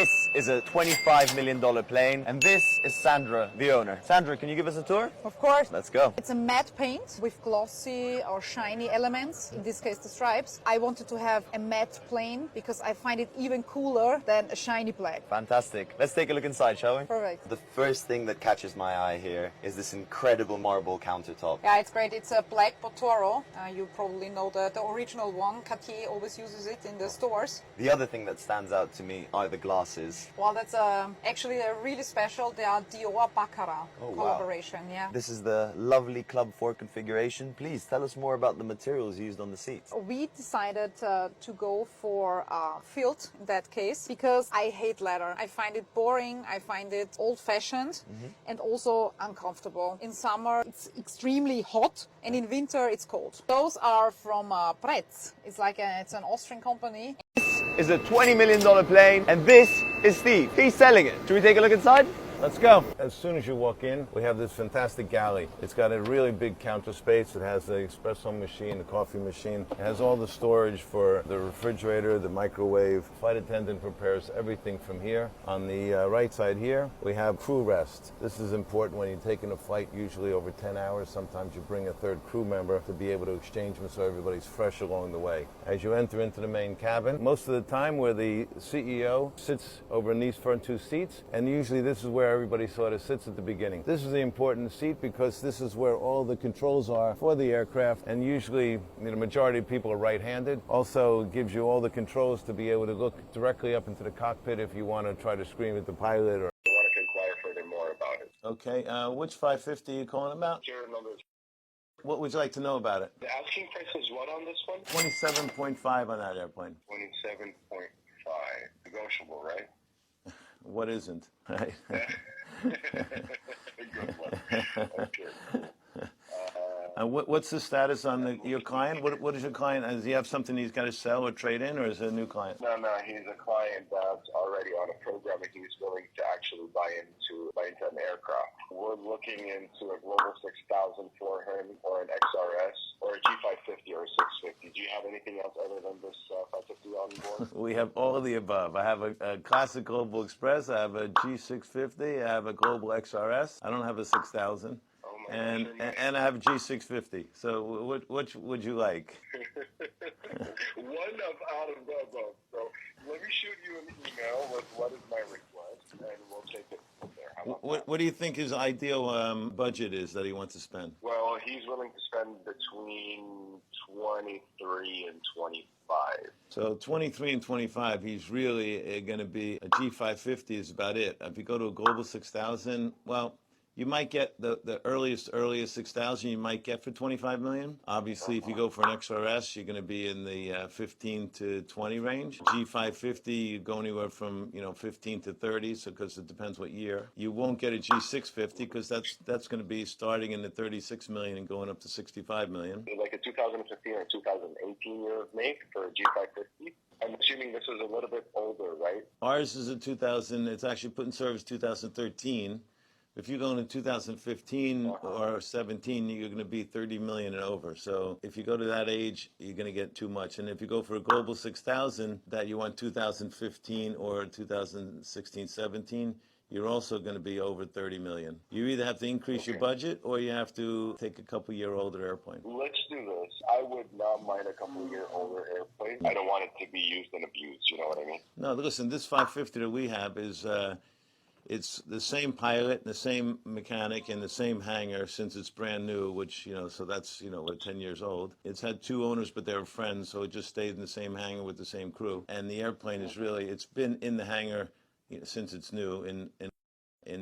This is a $25 million plane, and this is Sandra, the owner. Sandra, can you give us a tour? Of course. Let's go. It's a matte paint with glossy or shiny elements, in this case the stripes. I wanted to have a matte plane because I find it even cooler than a shiny black. Fantastic. Let's take a look inside, shall we? Perfect. The first thing that catches my eye here is this incredible marble countertop. Yeah, it's great. It's a black Botoro. You probably know the original one. Cartier always uses it in the stores. The other thing that stands out to me are the glasses. Well, that's actually really special. They are Dior Baccarat collaboration. Wow. Yeah. This is the lovely Club 4 configuration. Please tell us more about the materials used on the seats. We decided to go for felt in that case because I hate leather. I find it boring. I find it old-fashioned and also uncomfortable. In summer, it's extremely hot, and in winter, it's cold. Those are from Pretz. It's an Austrian company. Is a $20 million plane, and this is Steve. He's selling it. Should we take a look inside? Let's go. As soon as you walk in, we have this fantastic galley. It's got a really big counter space. It has the espresso machine, the coffee machine. It has all the storage for the refrigerator, the microwave. Flight attendant prepares everything from here. On the right side here, we have crew rest. This is important when you're taking a flight, usually over 10 hours. Sometimes you bring a third crew member to be able to exchange them so everybody's fresh along the way. As you enter into the main cabin, most of the time where the CEO sits over in these front two seats, and usually this is where everybody sort of sits at the beginning. This is the important seat because this is where all the controls are for the aircraft, and usually the majority of people are right-handed. Also gives you all the controls to be able to look directly up into the cockpit if you want to try to scream at the pilot or I want to inquire further more about it. Okay, which 550 are you calling about? Sure, numbers. What would you like to know about it? The asking price is what on this one? 27.5 on that airplane. 27.5. Negotiable, right? What isn't? Right? Good one. Okay. What's the status on your client? What is your client? Does he have something he's got to sell or trade in, or is it a new client? No, he's a client that's already on a program and he's willing to actually buy into an aircraft. We're looking into a Global 6000 for him, or an XRS, or a G550 or a 650. Do you have anything else other than this 550 on board? We have all of the above. I have a classic Global Express. I have a G650. I have a Global XRS. I don't have a 6000. And I have a G650. So which would you like? One out of the above. So let me shoot you an email with what is my request, and we'll take it from there. What do you think his ideal budget is that he wants to spend? Well, he's willing to spend between 23 and 25. So 23 and 25, he's really going to be a G550 is about it. If you go to a Global 6000, well, you might get the earliest 6,000 you might get for 25 million. Obviously, if you go for an XRS, you're going to be in the 15 to 20 range. G550, you go anywhere from 15 to 30, so because it depends what year. You won't get a G650 because that's going to be starting in the 36 million and going up to 65 million. Like a 2015 or 2018 year of make for a G550. I'm assuming this is a little bit older, right? Ours is a 2000. It's actually put in service 2013. If you go into 2015 or 17, you're going to be 30 million and over. So if you go to that age, you're going to get too much. And if you go for a Global 6000 that you want 2015 or 2016, 17, you're also going to be over 30 million. You either have to increase your budget or you have to take a couple-year-older airplane. Let's do this. I would not mind a couple-year-older airplane. I don't want it to be used and abused, you know what I mean? No, listen, this 550 that we have is... it's the same pilot, the same mechanic, and the same hangar since it's brand new, which, so that's, 10 years old. It's had two owners, but they were friends, so it just stayed in the same hangar with the same crew. And the airplane is really, it's been in the hangar since it's new, and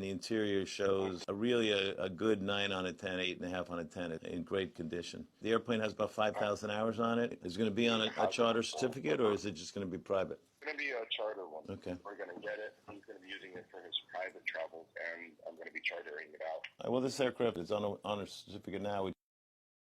the interior shows a good 9 on a 10, 8.5 on a 10 in great condition. The airplane has about 5,000 hours on it. Is it going to be on a charter certificate, or is it just going to be private? It's going to be a charter one. Okay. We're going to get it. He's going to be using it for his private travels, and I'm going to be chartering it out. Well, this aircraft is on a certificate now.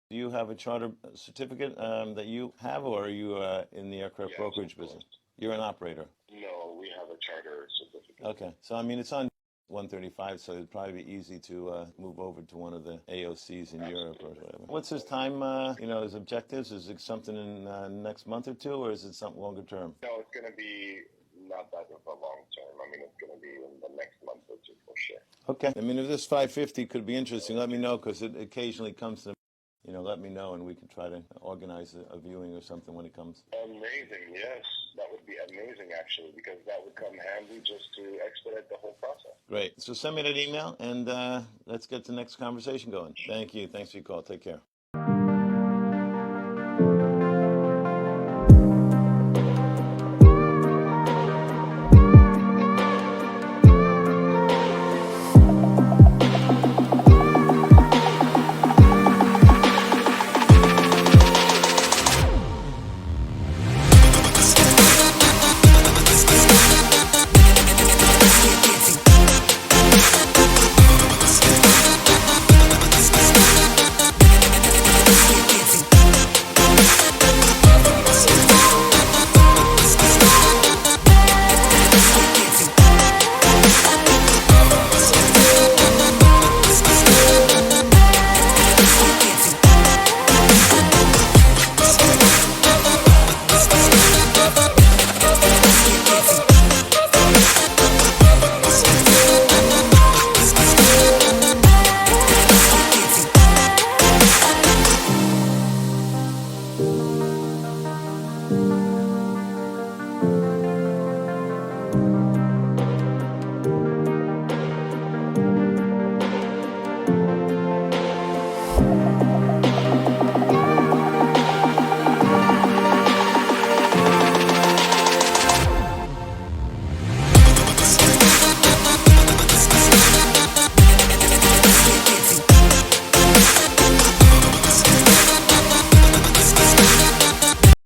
Do you have a charter certificate that you have, or are you in the aircraft brokerage business? You're an operator. No, we have a charter certificate. Okay. So, I mean, it's on 135, so it'd probably be easy to move over to one of the AOCs in Europe or whatever. What's his time, his objectives? Is it something in next month or two, or is it something longer term? No, it's going to be not that of a long term. I mean, Okay. I mean, if this 550 could be interesting, let me know, because it occasionally comes to, let me know, and we can try to organize a viewing or something when it comes. Amazing, yes. That would be amazing, actually, because that would come handy just to expedite the whole process. Great. So send me that email, and let's get the next conversation going. Thank you. Thanks for your call. Take care.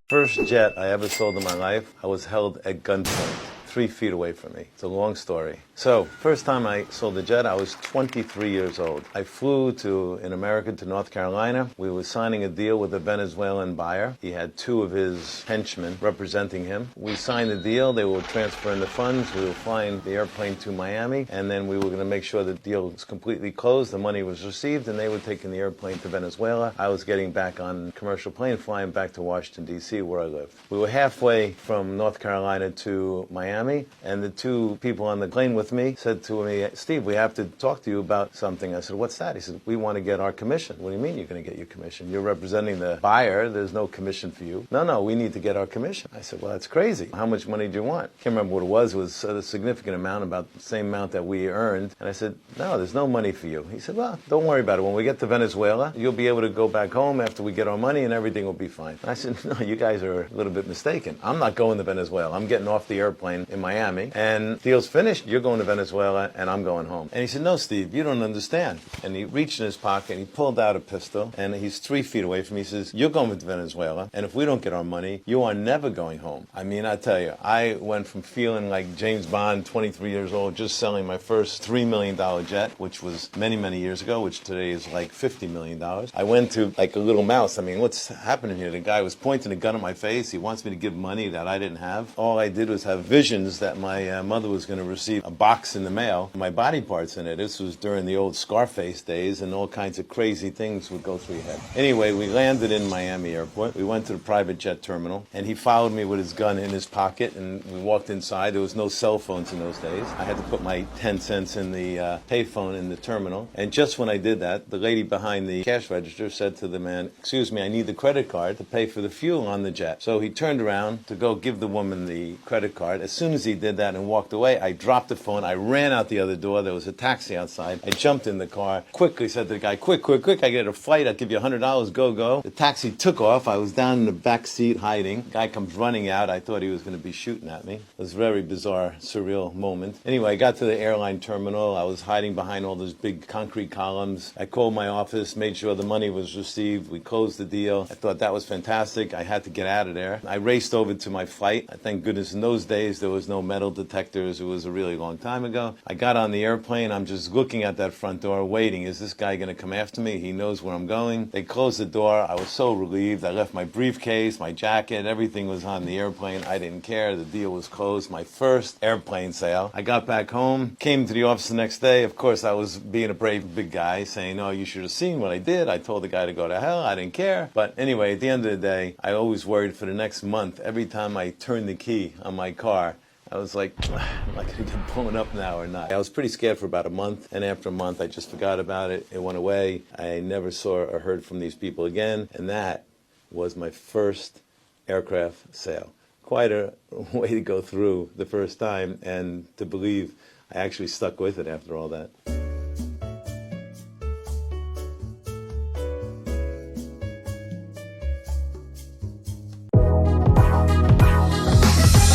First jet I ever sold in my life, I was held at gunpoint, 3 feet away from me. It's a long story. So, first time I sold a jet, I was 23 years old. I flew in America to North Carolina. We were signing a deal with a Venezuelan buyer. He had 2 of his henchmen representing him. We signed the deal. They were transferring the funds. We were flying the airplane to Miami, and then we were going to make sure the deal was completely closed. The money was received, and they were taking the airplane to Venezuela. I was getting back on a commercial plane, flying back to Washington, D.C., where I lived. We were halfway from North Carolina to Miami, and the 2 people on the plane with me said to me, "Steve, we have to talk to you about something." I said, "What's that?" He said, "We want to get our commission." "What do you mean you're going to get your commission? You're representing the buyer. There's no commission for you." No, we need to get our commission." I said, "Well, that's crazy. How much money do you want?" Can't remember what it was. It was a significant amount, about the same amount that we earned. And I said, "No, there's no money for you." He said, "Well, don't worry about it. When we get to Venezuela, you'll be able to go back home after we get our money, and everything will be fine." And I said, "No, you guys are a little bit mistaken. I'm not going to Venezuela. I'm getting off the airplane in Miami, and deal's finished. You're going to Venezuela, and I'm going home." And he said, "No, Steve, you don't understand." And he reached in his pocket, and he pulled out a pistol, and he's 3 feet away from me. He says, "You're going to Venezuela, and if we don't get our money, you are never going home." I mean, I tell you, I went from feeling like James Bond, 23 years old, just selling my first $3 million jet, which was many, many years ago, which today is like $50 million. I went to like a little mouse. I mean, what's happening here? The guy was pointing a gun at my face. He wants me to give money that I didn't have. All I did was have visions that my mother was going to receive a box in the mail, my body parts in it. This was during the old Scarface days, and all kinds of crazy things would go through your head. Anyway, we landed in Miami airport. We went to the private jet terminal, and he followed me with his gun in his pocket, and we walked inside. There was no cell phones in those days. I had to put my 10 cents in the payphone in the terminal, and just when I did that, the lady behind the cash register said to the man, "Excuse me, I need the credit card to pay for the fuel on the jet." So he turned around to go give the woman the credit card. As soon as he did that and walked away, I dropped the phone. I ran out the other door. There was a taxi outside. I jumped in the car, quickly said to the guy, quick, I get a flight. I'll give you $100. Go. The taxi took off. I was down in the back seat hiding. The guy comes running out. I thought he was going to be shooting at me. It was a very bizarre, surreal moment. Anyway, I got to the airline terminal. I was hiding behind all those big concrete columns. I called my office, made sure the money was received. We closed the deal. I thought that was fantastic. I had to get out of there. I raced over to my flight. Thank goodness in those days there was no metal detectors. It was a really long time ago. I got on the airplane. I'm just looking at that front door waiting. Is this guy going to come after me? He knows where I'm going. They closed the door. I was so relieved. I left my briefcase, my jacket, everything was on the airplane. I didn't care. The deal was closed. My first airplane sale. I got back home, came to the office the next day. Of course, I was being a brave big guy saying, "Oh, you should have seen what I did. I told the guy to go to hell. I didn't care." But anyway, at the end of the day, I always worried for the next month. Every time I turned the key on my car, I was like, am I going to get blown up now or not? I was pretty scared for about a month, and after a month, I just forgot about it. It went away. I never saw or heard from these people again, and that was my first aircraft sale. Quite a way to go through the first time, and to believe I actually stuck with it after all that.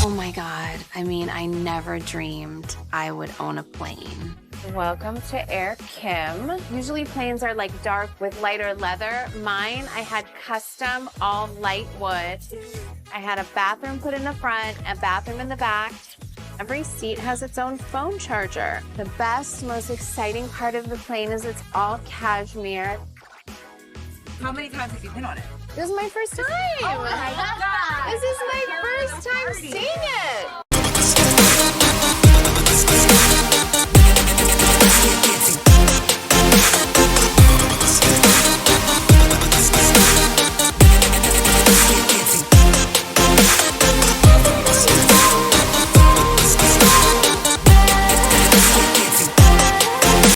Oh my God. I mean, I never dreamed I would own a plane. Welcome to Air Kim. Usually planes are like dark with lighter leather. Mine, I had custom all light wood. I had a bathroom put in the front, a bathroom in the back. Every seat has its own phone charger. The best, most exciting part of the plane is it's all cashmere. How many times have you been on it? This is my first time. Oh my God. This is my first time seeing it.